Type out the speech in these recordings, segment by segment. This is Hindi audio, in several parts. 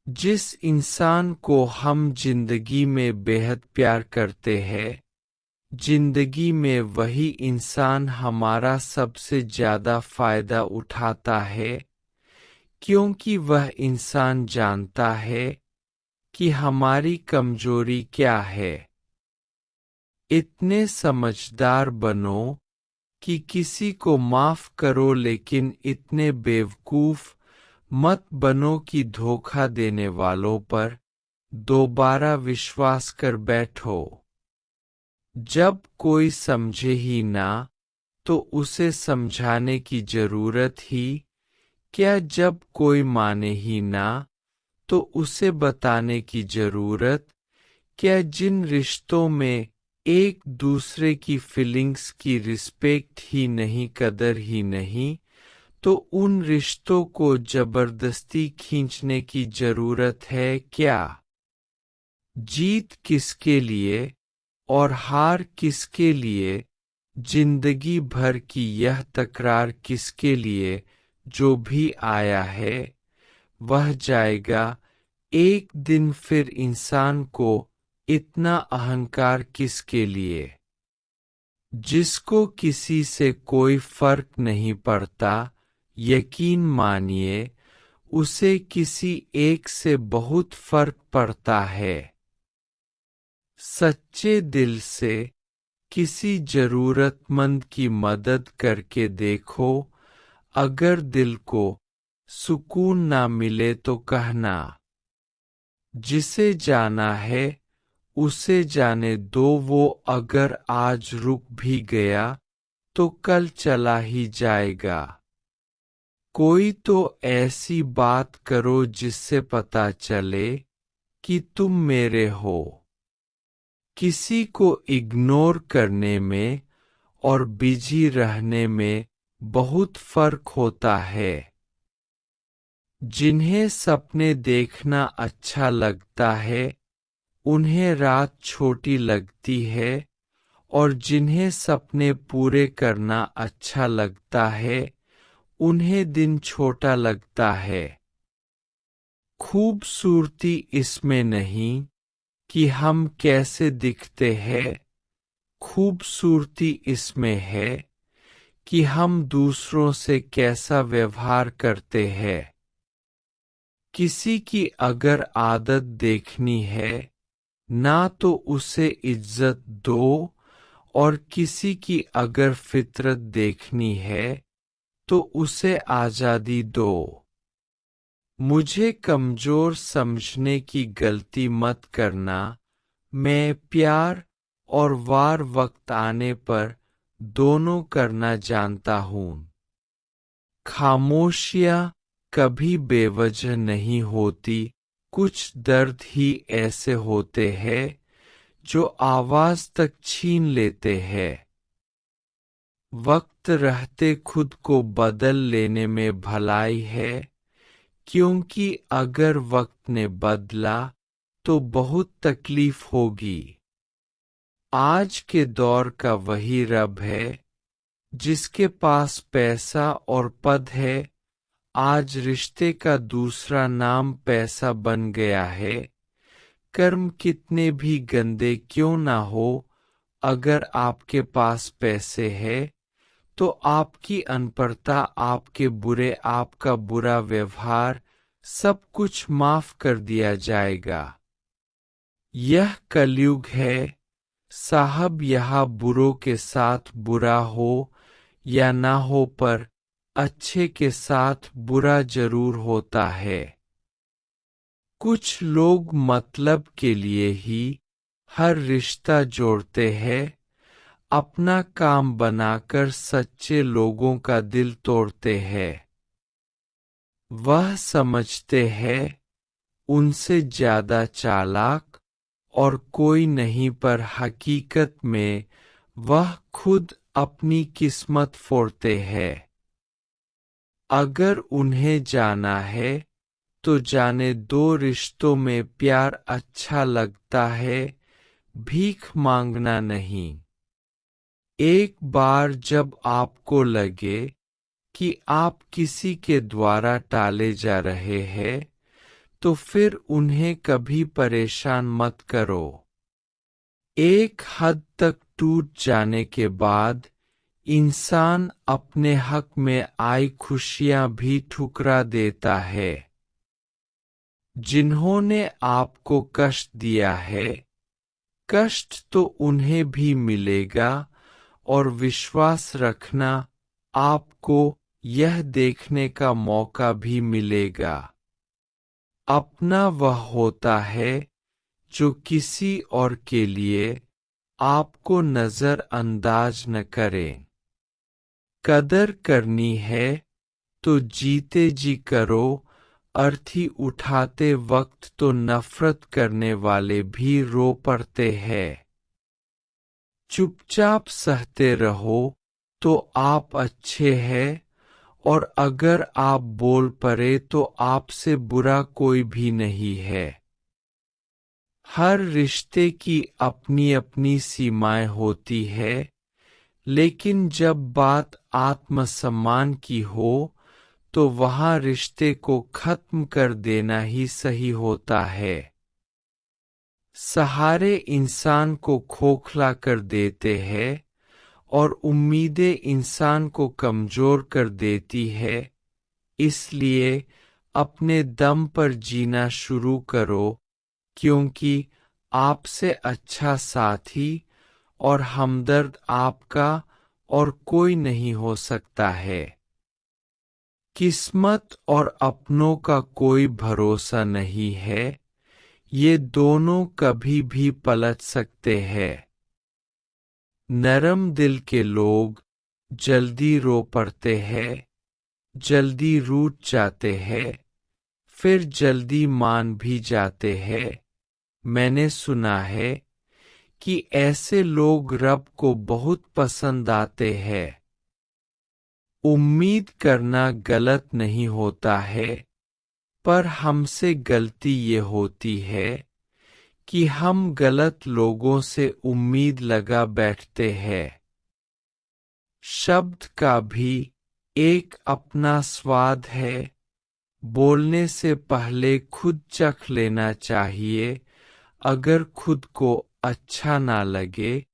जिस इंसान को हम जिंदगी में बेहद प्यार करते हैं, जिंदगी में वही इंसान हमारा सबसे ज्यादा फायदा उठाता है, क्योंकि वह इंसान जानता है कि हमारी कमजोरी क्या है। इतने समझदार बनो कि किसी को माफ करो, लेकिन इतने बेवकूफ मत बनो कि धोखा देने वालों पर दोबारा विश्वास कर बैठो। जब कोई समझे ही ना तो उसे समझाने की जरूरत ही क्या, जब कोई माने ही ना तो उसे बताने की जरूरत क्या। जिन रिश्तों में एक दूसरे की फीलिंग्स की रिस्पेक्ट ही नहीं, कदर ही नहीं, तो उन रिश्तों को जबरदस्ती खींचने की जरूरत है क्या। जीत किसके लिए और हार किसके लिए, जिंदगी भर की यह तकरार किसके लिए। जो भी आया है वह जाएगा एक दिन, फिर इंसान को इतना अहंकार किसके लिए। जिसको किसी से कोई फर्क नहीं पड़ता, यकीन मानिए उसे किसी एक से बहुत फर्क पड़ता है। सच्चे दिल से किसी जरूरतमंद की मदद करके देखो। अगर दिल को सुकून ना मिले तो कहना, जिसे जाना है उसे जाने दो। वो अगर आज रुक भी गया तो कल चला ही जाएगा। कोई तो ऐसी बात करो जिससे पता चले कि तुम मेरे हो। किसी को इग्नोर करने में और बिजी रहने में बहुत फर्क होता है। जिन्हें सपने देखना अच्छा लगता है उन्हें रात छोटी लगती है, और जिन्हें सपने पूरे करना अच्छा लगता है उन्हें दिन छोटा लगता है। खूबसूरती इसमें नहीं कि हम कैसे दिखते हैं, खूबसूरती इसमें है कि हम दूसरों से कैसा व्यवहार करते हैं। किसी की अगर आदत देखनी है ना तो उसे इज्जत दो, और किसी की अगर फितरत देखनी है तो उसे आजादी दो। मुझे कमजोर समझने की गलती मत करना। मैं प्यार और वार वक्त आने पर दोनों करना जानता हूँ। खामोशियाँ कभी बेवजह नहीं होती, कुछ दर्द ही ऐसे होते हैं जो आवाज तक छीन लेते हैं। वक्त रहते खुद को बदल लेने में भलाई है, क्योंकि अगर वक्त ने बदला तो बहुत तकलीफ होगी। आज के दौर का वही रब है जिसके पास पैसा और पद है। आज रिश्ते का दूसरा नाम पैसा बन गया है। कर्म कितने भी गंदे क्यों ना हो, अगर आपके पास पैसे है तो आपकी अनपढ़ता, आपके बुरे, आपका बुरा व्यवहार, सब कुछ माफ कर दिया जाएगा। यह कलयुग है साहब, यहाँ बुरों के साथ बुरा हो या ना हो, पर अच्छे के साथ बुरा जरूर होता है। कुछ लोग मतलब के लिए ही हर रिश्ता जोड़ते हैं, अपना काम बनाकर सच्चे लोगों का दिल तोड़ते हैं। वह समझते हैं उनसे ज्यादा चालाक और कोई नहीं, पर हकीकत में वह खुद अपनी किस्मत फोड़ते हैं। अगर उन्हें जाना है तो जाने दो। रिश्तों में प्यार अच्छा लगता है, भीख मांगना नहीं। एक बार जब आपको लगे कि आप किसी के द्वारा टाले जा रहे हैं तो फिर उन्हें कभी परेशान मत करो। एक हद तक टूट जाने के बाद इंसान अपने हक में आई खुशियां भी ठुकरा देता है। जिन्होंने आपको कष्ट दिया है, कष्ट तो उन्हें भी मिलेगा, और विश्वास रखना, आपको यह देखने का मौका भी मिलेगा। अपना वह होता है जो किसी और के लिए आपको नजरअंदाज न करें। कदर करनी है तो जीते जी करो, अर्थी उठाते वक्त तो नफरत करने वाले भी रो पड़ते हैं। चुपचाप सहते रहो तो आप अच्छे हैं, और अगर आप बोल पड़े तो आपसे बुरा कोई भी नहीं है। हर रिश्ते की अपनी अपनी सीमाएं होती है, लेकिन जब बात आत्मसम्मान की हो तो वहाँ रिश्ते को खत्म कर देना ही सही होता है। सहारे इंसान को खोखला कर देते हैं और उम्मीदें इंसान को कमजोर कर देती है। इसलिए अपने दम पर जीना शुरू करो, क्योंकि आपसे अच्छा साथी और हमदर्द आपका और कोई नहीं हो सकता है। किस्मत और अपनों का कोई भरोसा नहीं है, ये दोनों कभी भी पलट सकते हैं। नरम दिल के लोग जल्दी रो पड़ते हैं, जल्दी रूठ जाते हैं, फिर जल्दी मान भी जाते हैं। मैंने सुना है कि ऐसे लोग रब को बहुत पसंद आते हैं। उम्मीद करना गलत नहीं होता है, पर हमसे गलती ये होती है कि हम गलत लोगों से उम्मीद लगा बैठते हैं। शब्द का भी एक अपना स्वाद है। बोलने से पहले खुद चख लेना चाहिए। अगर खुद को अच्छा ना लगे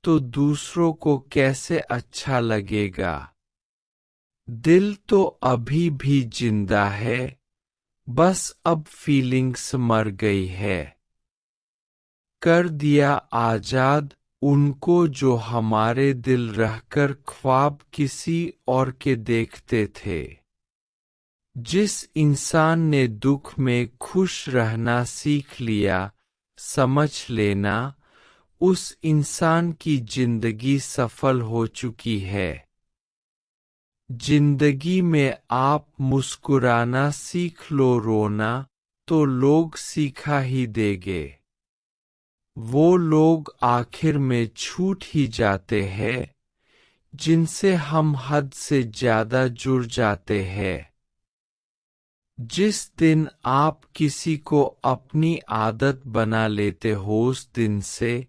तो दूसरों को कैसे अच्छा लगेगा। दिल तो अभी भी जिंदा है, बस अब फीलिंग्स मर गई है। कर दिया आजाद उनको जो हमारे दिल रहकर ख्वाब किसी और के देखते थे। जिस इंसान ने दुख में खुश रहना सीख लिया, समझ लेना उस इंसान की जिंदगी सफल हो चुकी है। जिंदगी में आप मुस्कुराना सीख लो, रोना तो लोग सिखा ही देंगे। वो लोग आखिर में छूट ही जाते हैं जिनसे हम हद से ज्यादा जुड़ जाते हैं। जिस दिन आप किसी को अपनी आदत बना लेते हो, उस दिन से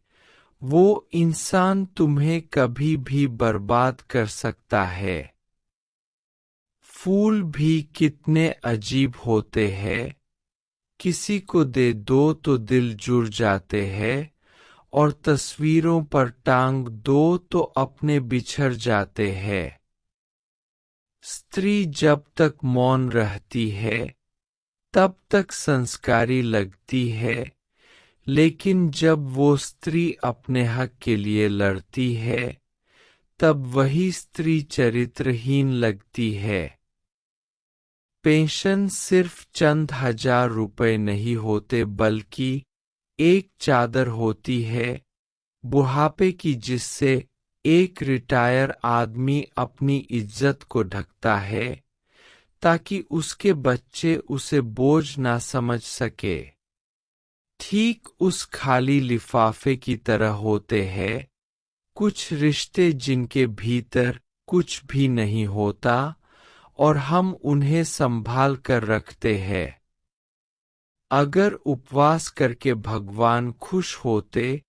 वो इंसान तुम्हें कभी भी बर्बाद कर सकता है। फूल भी कितने अजीब होते हैं, किसी को दे दो तो दिल जुड़ जाते हैं, और तस्वीरों पर टांग दो तो अपने बिछड़ जाते हैं। स्त्री जब तक मौन रहती है तब तक संस्कारी लगती है, लेकिन जब वो स्त्री अपने हक के लिए लड़ती है तब वही स्त्री चरित्रहीन लगती है। पेंशन सिर्फ चंद हजार रुपए नहीं होते, बल्कि एक चादर होती है बुढ़ापे की, जिससे एक रिटायर आदमी अपनी इज्जत को ढकता है ताकि उसके बच्चे उसे बोझ ना समझ सके। ठीक उस खाली लिफाफे की तरह होते हैं कुछ रिश्ते जिनके भीतर कुछ भी नहीं होता और हम उन्हें संभाल कर रखते हैं। अगर उपवास करके भगवान खुश होते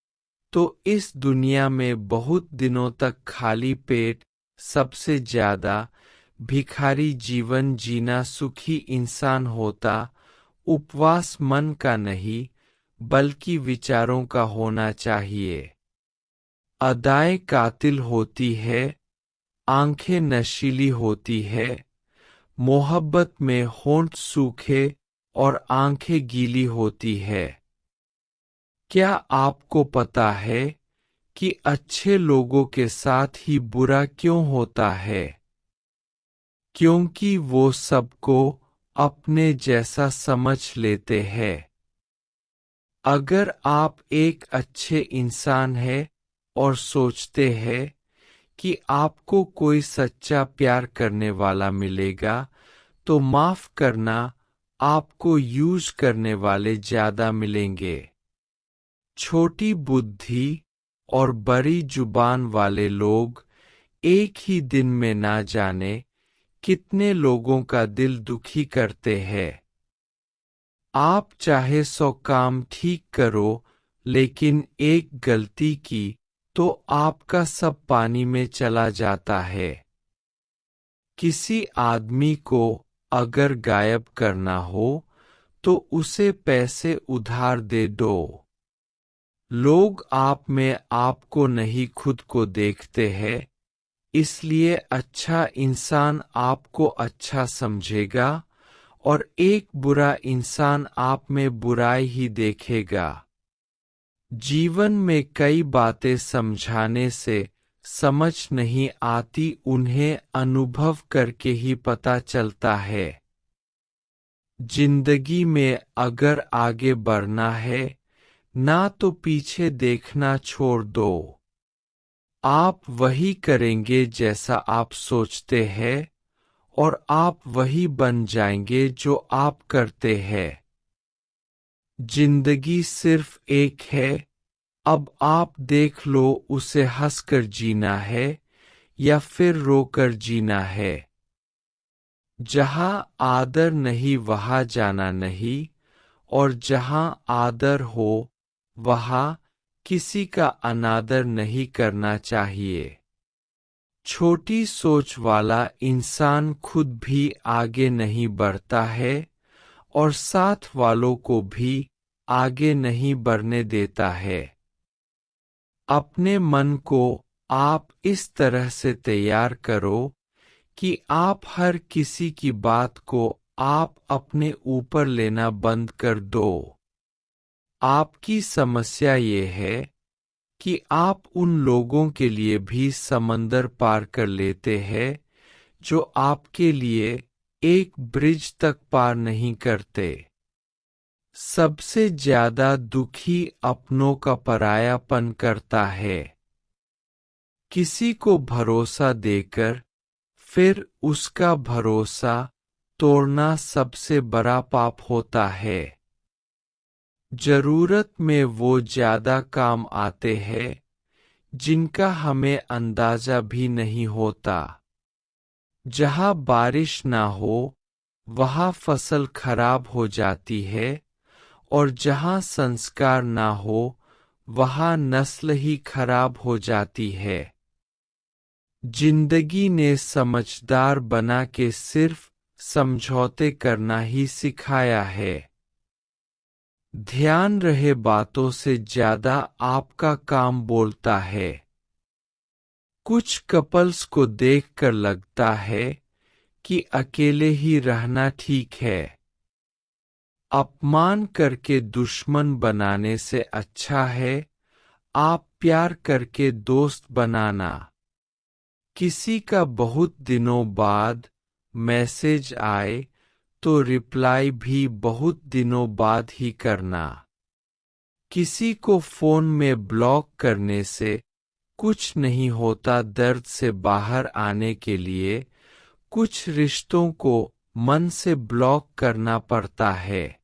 तो इस दुनिया में बहुत दिनों तक खाली पेट सबसे ज्यादा भिखारी जीवन जीना सुखी इंसान होता, उपवास मन का नहीं बल्कि विचारों का होना चाहिए। अदाएं कातिल होती है, आंखें नशीली होती है, मोहब्बत में होंठ सूखे और आंखें गीली होती है। क्या आपको पता है कि अच्छे लोगों के साथ ही बुरा क्यों होता है? क्योंकि वो सबको अपने जैसा समझ लेते हैं। अगर आप एक अच्छे इंसान हैं और सोचते हैं कि आपको कोई सच्चा प्यार करने वाला मिलेगा, तो माफ करना, आपको यूज करने वाले ज्यादा मिलेंगे। छोटी बुद्धि और बड़ी जुबान वाले लोग एक ही दिन में ना जाने कितने लोगों का दिल दुखी करते हैं। आप चाहे 100 काम ठीक करो, लेकिन एक गलती की तो आपका सब पानी में चला जाता है। किसी आदमी को अगर गायब करना हो तो उसे पैसे उधार दे दो। लोग आप में आपको नहीं खुद को देखते हैं, इसलिए अच्छा इंसान आपको अच्छा समझेगा और एक बुरा इंसान आप में बुराई ही देखेगा। जीवन में कई बातें समझाने से समझ नहीं आती, उन्हें अनुभव करके ही पता चलता है। जिंदगी में अगर आगे बढ़ना है ना तो पीछे देखना छोड़ दो। आप वही करेंगे जैसा आप सोचते हैं और आप वही बन जाएंगे जो आप करते हैं। जिंदगी सिर्फ एक है, अब आप देख लो उसे हंसकर जीना है या फिर रोकर जीना है। जहां आदर नहीं वहां जाना नहीं, और जहां आदर हो वहां किसी का अनादर नहीं करना चाहिए। छोटी सोच वाला इंसान खुद भी आगे नहीं बढ़ता है और साथ वालों को भी आगे नहीं बढ़ने देता है। अपने मन को आप इस तरह से तैयार करो कि आप हर किसी की बात को आप अपने ऊपर लेना बंद कर दो। आपकी समस्या ये है कि आप उन लोगों के लिए भी समंदर पार कर लेते हैं जो आपके लिए एक ब्रिज तक पार नहीं करते। सबसे ज्यादा दुखी अपनों का परायापन करता है। किसी को भरोसा देकर फिर उसका भरोसा तोड़ना सबसे बड़ा पाप होता है। जरूरत में वो ज्यादा काम आते हैं जिनका हमें अंदाजा भी नहीं होता। जहां बारिश ना हो वहां फसल खराब हो जाती है, और जहां संस्कार ना हो वहां नस्ल ही खराब हो जाती है। जिंदगी ने समझदार बना के सिर्फ समझौते करना ही सिखाया है। ध्यान रहे बातों से ज्यादा आपका काम बोलता है। कुछ कपल्स को देखकर लगता है कि अकेले ही रहना ठीक है। अपमान करके दुश्मन बनाने से अच्छा है आप प्यार करके दोस्त बनाना। किसी का बहुत दिनों बाद मैसेज आए तो रिप्लाई भी बहुत दिनों बाद ही करना। किसी को फोन में ब्लॉक करने से कुछ नहीं होता, दर्द से बाहर आने के लिए कुछ रिश्तों को मन से ब्लॉक करना पड़ता है।